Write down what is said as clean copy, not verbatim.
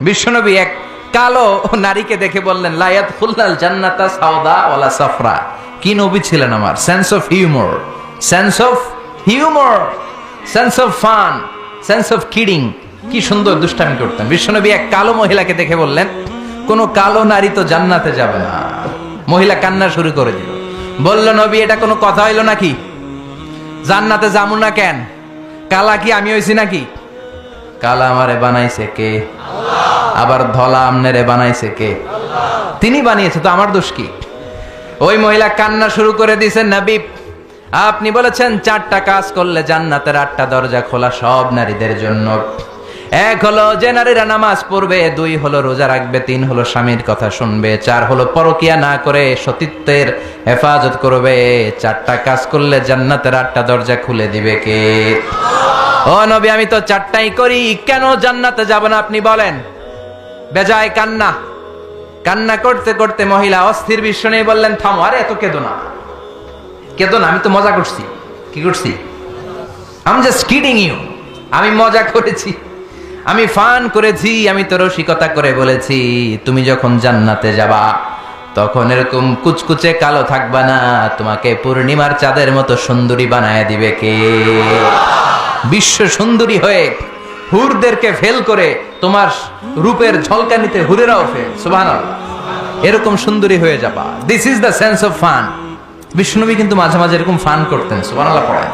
বিশ্বনবী এক কালো নারীকে দেখে বললেন লা ইয়াদখুলনাল জান্নাতা সাওদা ওয়ালা সাফরা। কি নবী ছিলেন আমার! Sense of humour, sense of humour, sense of fun, sense of kidding. কি সুন্দর দুষ্টামি করতেন। বিশ্বনবী এক কালো মহিলাকে দেখে বললেন কোন কালো নারী তো জান্নাতে যাবে না। মহিলা কান্না শুরু করে দিল, বলল নবী এটা কোনো কথা হইল নাকি? জান্নাতে যাবো না কেন? কালা কি আমি হইছি নাকি? কালা আমারে বানাইছে কে? আবার ধলা আমনেরে বানাইছে কে? তিনি বানিয়েছে, তো আমার দোষ কি? ওই মহিলা কান্না শুরু করে দিয়েছেন, নবী আপনি বলেছেন 4টা কাজ করলে জান্নাতের 8টা দরজা খোলা সব নারীদের জন্য। 1 হলো যে নারীরা নামাজ পড়বে, 2 হলো রোজা রাখবে, 3 হলো স্বামীর কথা শুনবে, 4 হলো পরকিয়া না করে সতীত্বের হেফাজত করবে। 4টা কাজ করলে জান্নাতের 8টা দরজা খুলে দিবে কে? ও নবী আমি তো 4টাই করি, কেন জান্নাতে যাব না আপনি বলেন? বেজায় কান্না, কান্না করতে করতে মহিলা অস্থির বিশ্ব নিয়ে বললেন থামো। আরে এত কেঁদো না, কেঁদো না, আমি তো মজা করছি। কি করছি? I am just kidding you. আমি মজা করেছি, আমি ফান করেছি, আমি তো রসিকতা করে বলেছি তুমি যখন জান্নাতে যাবা তখন এরকম কুচকুচে কালো থাকবা না, তোমাকে পূর্ণিমার চাঁদের মতো সুন্দরী বানায় দিবে কে? বিশ্ব সুন্দরী হয়ে হুরদেরকে ফেল করে তোমার রূপের ঝলকানিতে হুরেরাও ফেল। সুবহানাল্লাহ, এরকম সুন্দরী হয়ে যাবা। This is the sense of fun. বিষ্ণুনবী কিন্তু মাঝে মাঝে এরকম ফান করতেন। সুবহানাল্লাহ পড়েন।